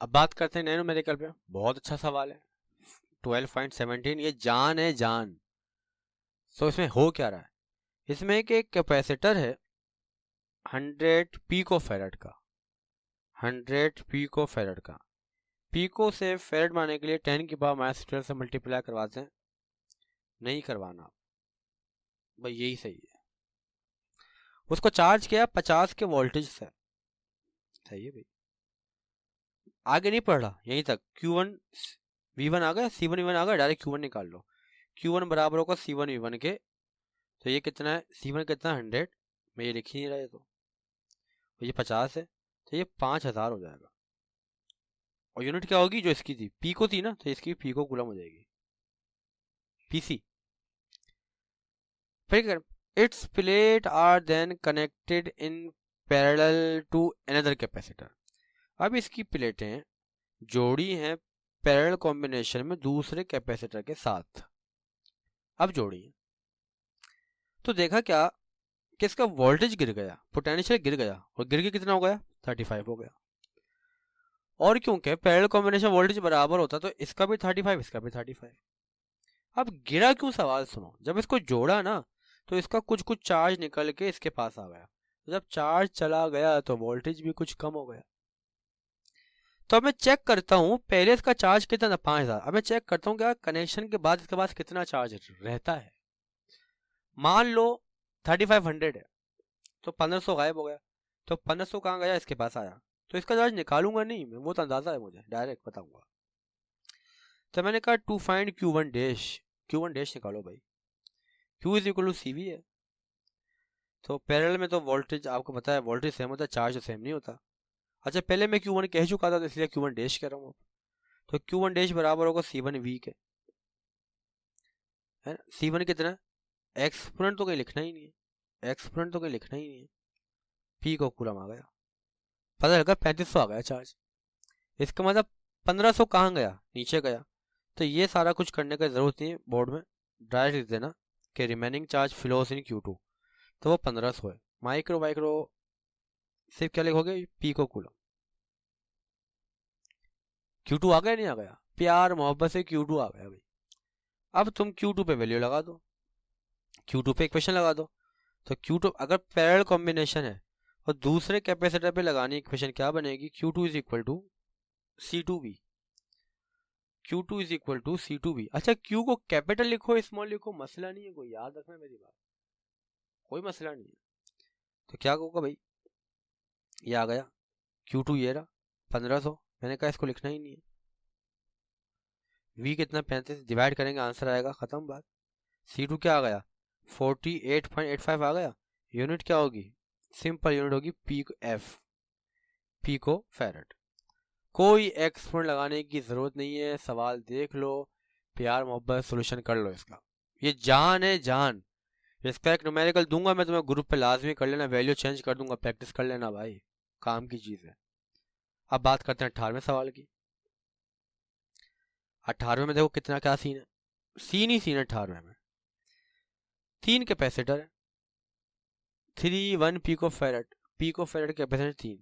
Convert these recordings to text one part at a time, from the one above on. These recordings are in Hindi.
अब बात करते हैं नैनो मेडिकल पे। बहुत अच्छा सवाल है। 12.17 ये जान है जान। तो इसमें हो क्या रहा है, इसमें एक कैपेसिटर है 100 पीको फेरेड का। 100 पीको फेरेड का, पीको से फेरेड बनाने के लिए 10 की पावर माइनस 12 से मल्टीप्लाई करवाते हैं। नहीं करवाना भाई, यही सही है। उसको चार्ज किया 50 के वोल्टेज से। सही है भाई, आगे नहीं पढ़ रहा, यहीं तक। Q1 V1 आ गया, C1 V1 आ गया, डायरेक्ट Q1 निकाल लो। Q1 बराबर होगा C1 V1 के। तो ये कितना है, C1 कितना 100, मैं ये लिख ही नहीं रहा है तो ये 50 है, तो ये 5000 हो जाएगा। और यूनिट क्या होगी, जो इसकी थी पीको थी ना, तो इसकी पीको कूलम हो जाएगी, पीसी। फिर its plate are then connected in parallel to another capacitor. अब इसकी प्लेटें जोड़ी हैं पैरेलल कॉम्बिनेशन में दूसरे कैपेसिटर के साथ। अब जोड़ी है तो देखा क्या कि इसका वोल्टेज गिर गया, पोटेंशियल गिर गया, और गिर के कितना हो गया, 35 हो गया। और क्योंकि पैरेलल कॉम्बिनेशन वोल्टेज बराबर होता तो इसका भी 35, इसका भी 35। अब गिरा क्यों, सवाल सुनो। जब इसको जोड़ा ना तो इसका कुछ कुछ चार्ज निकल के इसके पास आ गया, तो जब चार्ज चला गया तो वोल्टेज भी कुछ कम हो गया। तो अब मैं चेक करता हूँ, पहले इसका चार्ज कितना था 5000, अब मैं चेक करता हूँ क्या कनेक्शन के बाद इसके पास कितना चार्ज रहता है। मान लो 3500 है, तो 1500 गायब हो गया, तो 1500 कहाँ गया, इसके पास आया। तो इसका चार्ज निकालूंगा नहीं मैं, वो तो अंदाजा है मुझे, डायरेक्ट बताऊंगा। तो मैंने कहा to find Q1 dash, Q1 dash निकालो भाई। Q is equal to CV है। तो पैरेलल में तो वोल्टेज आपको पता है, वोल्टेज सेम होता है, चार्ज सेम नहीं होता। अच्छा पहले मैं Q1 कह चुका था तो इसलिए Q1 डैश कह रहा हूँ। तो Q1 डैश बराबर होगा C1 V के, है ना। C1 कितना, एक्सपोनेंट तो कहीं लिखना ही नहीं है, एक्सपोनेंट तो कहीं लिखना ही नहीं है। P को कूलम आ गया, पता लगा 3500 आ गया चार्ज। इसका मतलब 1500 कहाँ गया, नीचे गया। तो ये सारा कुछ करने का जरूरत नहीं है, बोर्ड में डायरेक्ट लिख देना कि रिमेनिंग चार्ज फ्लोस इन Q2, तो वो 1500 है। माइक्रो माइक्रो सिर्फ क्या लिखोगे, P को कूलम। Q2 आ गया, नहीं आ गया, प्यार मोहब्बत से Q2 आ गया भाई। अब तुम Q2 पे वैल्यू लगा दो, Q2 पे इक्वेशन लगा दो। तो Q2 अगर पैरेलल कॉम्बिनेशन है और दूसरे कैपेसिटर पे लगानी इक्वेशन क्या बनेगी, Q2 is equal to C2V। Q2 is equal to C2V। अच्छा Q को कैपिटल लिखो स्मॉल लिखो, मसला नहीं है कोई, याद रखना मेरी बात, कोई मसला नहीं है। तो क्या होगा भाई, ये आ गया Q2, ये रहा 1500। मैंने कहा इसको लिखना ही नहीं है। V कितना 35, डिवाइड करेंगे आंसर आएगा, खत्म बात। C2 क्या आ गया 48.85 आ गया। यूनिट क्या होगी, सिंपल यूनिट होगी पीको फेरेड। कोई एक्सपोनेंट लगाने की जरूरत नहीं है, सवाल देख लो, प्यार मोहब्बत सोल्यूशन कर लो इसका। ये जान है जान। इसका एक न्यूमेरिकल दूंगा मैं तुम्हें ग्रुप पे, लाजमी कर लेना, वैल्यू चेंज कर दूंगा, प्रैक्टिस कर लेना भाई, काम की चीज है। अब बात करते हैं 18वें सवाल की। 18वें में देखो कितना क्या सीन है, सीन ही सीन है 18वें में। 3 कैपेसिटर है, 1 पीको फेरेड कैपेसिटर 3,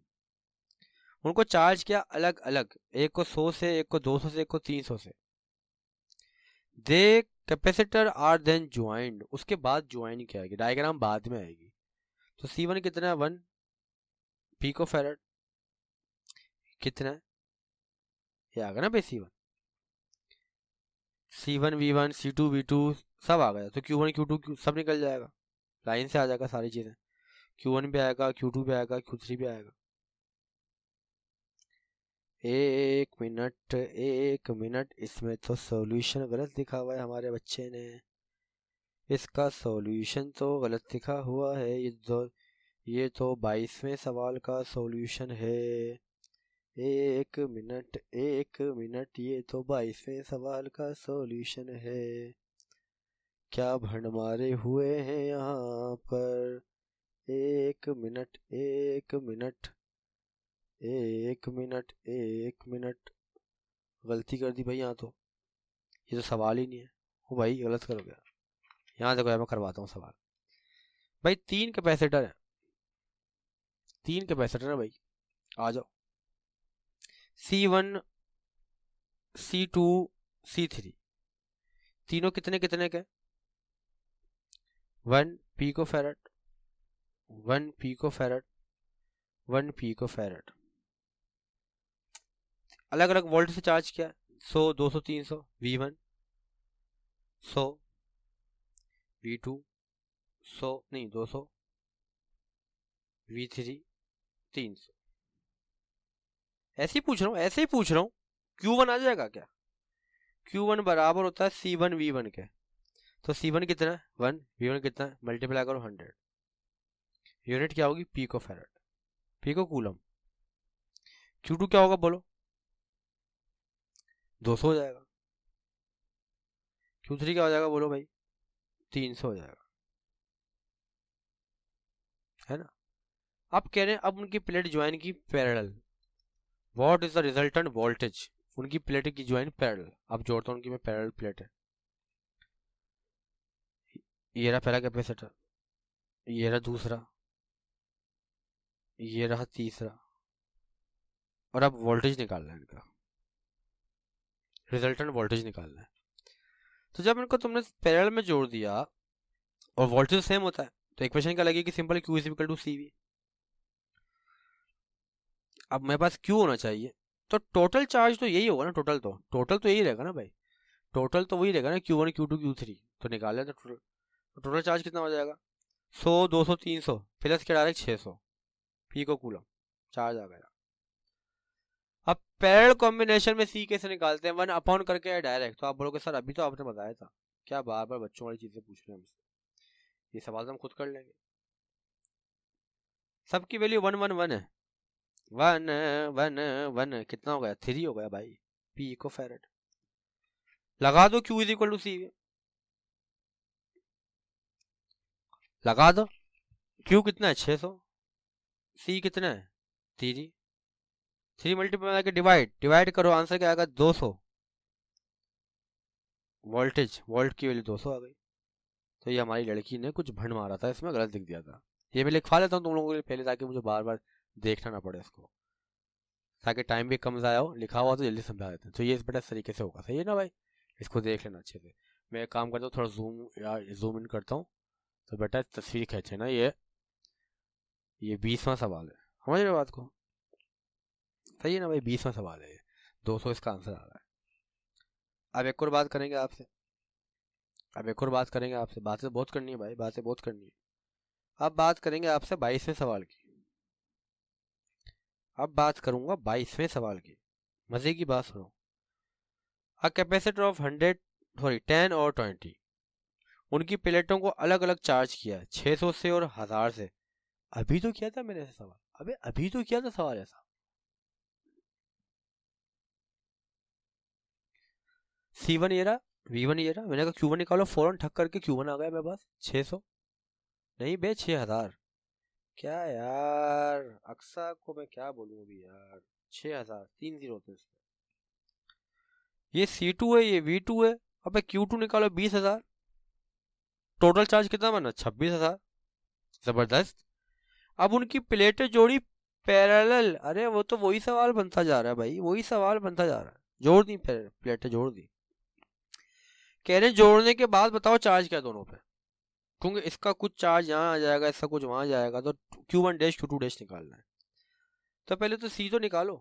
उनको चार्ज किया अलग अलग, एक को 100 से, एक को 200 से, एक को 300 से। दे कैपेसिटर आर देन ज्वाइंड, उसके बाद ज्वाइन क्या आएगी, डायग्राम बाद में आएगी। तो C1 कितना है 1 पीको फेरेड, कितना है, ये आ गया ना भाई C1 V1 C2 V2 सब आ गया। तो Q1 Q2 सब निकल जाएगा, लाइन से आ जाएगा सारी चीजें। Q1 भी आएगा, Q2 भी आएगा, Q3 भी आएगा। एक मिनट, इसमें तो सॉल्यूशन गलत लिखा हुआ है हमारे बच्चे ने, इसका सॉल्यूशन तो गलत लिखा हुआ है। ये तो 22वें सवाल का सॉल्यूशन है। एक मिनट, ये तो 22वें सवाल का सॉल्यूशन है। क्या भंडमारे हुए हैं यहाँ पर। एक मिनट, गलती कर दी भाई यहाँ तो, ये तो सवाल ही नहीं है। ओ भाई गलत कर गया, यहाँ देखो मैं करवाता हूँ सवाल। भाई 3 कैपेसिटर है, 3 कैपेसिटर है भाई, आ जाओ। C1 C2 C3 तीनों कितने कितने के 1 पिकोफैरेड 1 पिकोफैरेड 1 पिकोफैरेड। अलग अलग वोल्ट से चार्ज किया 100 200 300 V1 100 V2 100 नहीं 200 V3 300। ऐसे ही पूछ रहा हूँ Q1 आ जाएगा क्या? Q1 बराबर होता है C1 V1 के। तो C1 कितना है 1, V1 कितना है मल्टीप्लाई करो 100। यूनिट क्या होगी पिकोफैरेड, पिको कूलम। Q2 क्या होगा बोलो 200 हो जाएगा। Q3 क्या हो जाएगा बोलो भाई 300 हो जाएगा, है ना। अब कह रहे हैं अब उनकी प्लेट ज्वाइन की parallel, what is the resultant voltage. उनकी प्लेट की ज्वाइन पैरेलल। अब जोड़ता हूं उनकी में पैरेलल प्लेट है। ये रहा पहला कैपेसिटर, ये रहा दूसरा, ये रहा तीसरा, और अब वोल्टेज निकालना है इनका, रिजल्टेंट वोल्टेज निकालना है। तो जब इनको तुमने पैरेलल में जोड़ दिया और वोल्टेज सेम होता है तो इक्वेशन क्या लगेगी simple, Q is equal to CV। अब मेरे पास Q होना चाहिए तो टोटल चार्ज तो यही होगा ना, टोटल तो यही रहेगा ना भाई, टोटल तो वही रहेगा ना Q1 Q2 Q3। तो निकाल लेते टोटल चार्ज कितना हो जाएगा 100 200 300 प्लस के डायरेक्ट 600 पिको कूलम चार्ज आ गया। अब पैरेलल कॉम्बिनेशन में C कैसे निकालते हैं 1 अपॉन करके डायरेक्ट। तो आप बोलोगे सर अभी तो आपने बताया था, क्या बार बार बच्चों वाली चीजें पूछ रहे हैं हमसे। ये सवाल तो हम खुद कर लेंगे। सबकी वैल्यू 1 1 1 है, 1 1 1 कितना हो गया 3 हो गया भाई पिकोफैरेड। लगा दो Q is equal to C, लगा दो Q कितना है 600, C कितना है 3 मल्टीप्लाई करके डिवाइड करो, आंसर क्या आएगा 200। वोल्ट की वैल्यू 200 आ गई। तो ये हमारी लड़की ने कुछ भंड मारा था, इसमें गलत लिख दिया था। ये मैं लिखवा लेता हूँ तुम लोगों के लिए पहले ताकि मुझे बार बार देखना ना पड़े इसको, ताकि टाइम भी कम ज़ाया हो। लिखा हुआ तो जल्दी समझा देते हैं। तो ये इस बेटा इस तरीके से होगा, सही है ना भाई। इसको देख लेना अच्छे से। मैं एक काम करता हूँ थोड़ा जूम इन करता हूँ तो बेटा तस्वीर खींचे ना। ये 20वां सवाल है, समझ रहे बात को, सही है ना भाई। 20वां सवाल है, 200 इसका आंसर आ रहा है। अब एक और बात करेंगे आपसे, बातें बहुत करनी है भाई, बातें बहुत करनी है। अब बात करेंगे आपसे 22वें सवाल की। अब बात करूंगा 22वें सवाल की, मजे की बात सुनो। अ कैपेसिटर ऑफ 10 और 20, उनकी प्लेटों को अलग अलग चार्ज किया 600 से और 1000 से। अभी तो किया था मैंने ऐसा सवाल, अभी तो किया था सवाल ऐसा। C1 ये रहा, V1 ये रहा, मैंने कहा Q1 निकालो, फौरन ठक करके Q1 आ गया मेरे पास 600 नहीं बे 6000। क्या यार अक्सा को मैं क्या बोलूं अभी यार, 6000 3 0 होते इसमें। ये C2 है, ये V2 है। अबे Q2 निकालो 20,000, टोटल चार्ज कितना बना 26,000। जबरदस्त। अब उनकी प्लेटें जोड़ी पैरेलल, अरे वो तो वही सवाल बनता जा रहा है भाई, वही सवाल बनता जा रहा है। जोड़ दी प्लेटें जोड़ दी। कह रहे जोड़ने के बाद बताओ चार्ज क्या दोनों पे, क्योंकि इसका कुछ चार्ज यहाँ आ जाएगा, इसका कुछ वहां जाएगा। तो Q1 डैश Q2 डैश निकालना है। तो पहले तो C तो निकालो,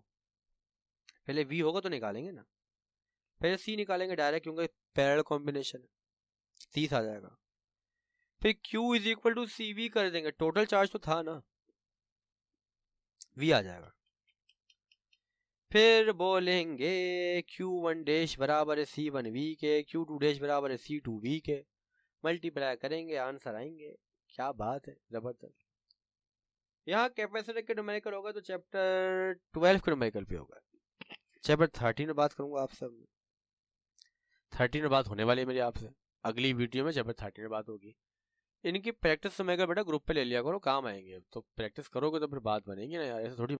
पहले V होगा तो निकालेंगे ना, पहले C निकालेंगे डायरेक्ट क्योंकि पैरेलल कॉम्बिनेशन है, 30 आ जाएगा। फिर Q is equal to CV कर देंगे, टोटल चार्ज तो था ना, V आ जाएगा। फिर बोलेंगे Q1 डैश बराबर है C1 V के, Q2 डैश बराबर है C2 V के, मल्टीप्लाई करेंगे आंसर आएंगे। क्या बात है, जबरदस्त। यहाँ कैपेसिटर के न्यूमेरिकल होगा तो चैप्टर 12 के न्यूमेरिकल पे होगा। चैप्टर 13 में बात करूंगा आपसे, 13 में बात होने वाली है मेरी आपसे। अगली वीडियो में चैप्टर 13 में बात होगी। इनकी प्रैक्टिस समय का बेटा ग्रुप पे ले लिया करो, काम आएंगे। तो प्रैक्टिस करोगे तो फिर बात बनेगी ना यार, ऐसे थोड़ी